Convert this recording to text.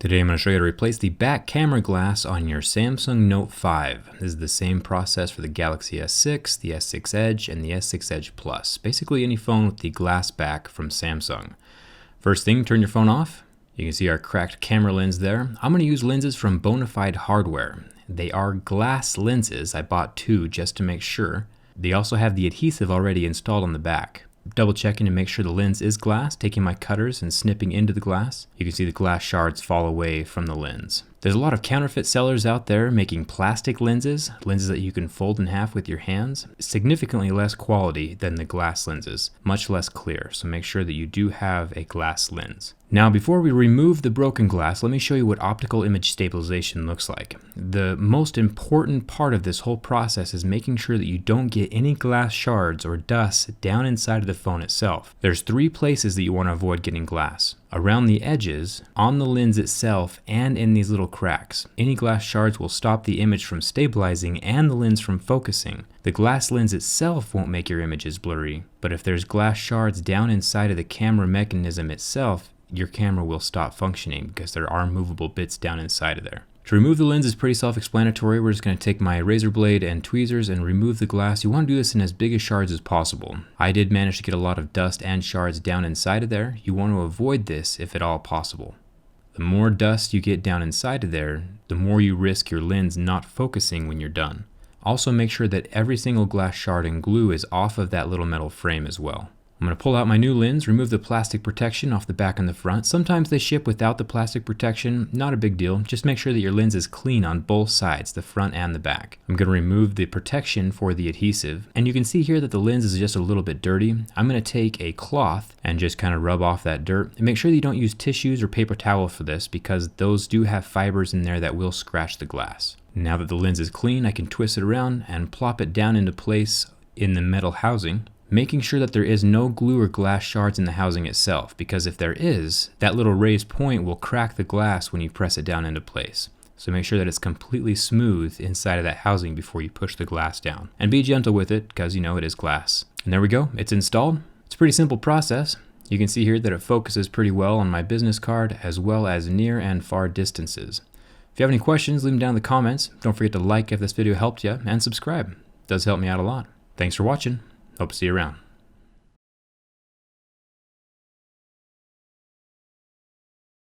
Today I'm going to show you how to replace the back camera glass on your Samsung Note 5. This is the same process for the Galaxy S6, the S6 Edge, and the S6 Edge Plus. Basically any phone with the glass back from Samsung. First thing, turn your phone off. You can see our cracked camera lens there. I'm going to use lenses from Bonafide Hardware. They are glass lenses. I bought two just to make sure. They also have the adhesive already installed on the back. Double checking to make sure the lens is glass, taking my cutters and snipping into the glass. You can see the glass shards fall away from the lens. There's a lot of counterfeit sellers out there making plastic lenses that you can fold in half with your hands. Significantly less quality than the glass lenses, much less clear, so make sure that you do have a glass lens. Now before we remove the broken glass, let me show you what optical image stabilization looks like. The most important part of this whole process is making sure that you don't get any glass shards or dust down inside of the phone itself. There's three places that you want to avoid getting glass: around the edges, on the lens itself, and in these little cracks. Any glass shards will stop the image from stabilizing and the lens from focusing. The glass lens itself won't make your images blurry, but if there's glass shards down inside of the camera mechanism itself, your camera will stop functioning because there are movable bits down inside of there. To remove the lens is pretty self-explanatory. We're just going to take my razor blade and tweezers and remove the glass. You want to do this in as big a shards as possible. I did manage to get a lot of dust and shards down inside of there. You want to avoid this if at all possible. The more dust you get down inside of there, the more you risk your lens not focusing when you're done. Also make sure that every single glass shard and glue is off of that little metal frame as well. I'm going to pull out my new lens, remove the plastic protection off the back and the front. Sometimes they ship without the plastic protection, not a big deal. Just make sure that your lens is clean on both sides, the front and the back. I'm going to remove the protection for the adhesive, and you can see here that the lens is just a little bit dirty. I'm going to take a cloth and just kind of rub off that dirt. And make sure that you don't use tissues or paper towel for this because those do have fibers in there that will scratch the glass. Now that the lens is clean, I can twist it around and plop it down into place in the metal housing, making sure that there is no glue or glass shards in the housing itself, because if there is, that little raised point will crack the glass when you press it down into place. So make sure that it's completely smooth inside of that housing before you push the glass down. And be gentle with it because you know it is glass. And there we go, it's installed. It's a pretty simple process. You can see here that it focuses pretty well on my business card as well as near and far distances. If you have any questions, leave them down in the comments. Don't forget to like if this video helped you and subscribe. It does help me out a lot. Thanks for watching. Hope to see you around.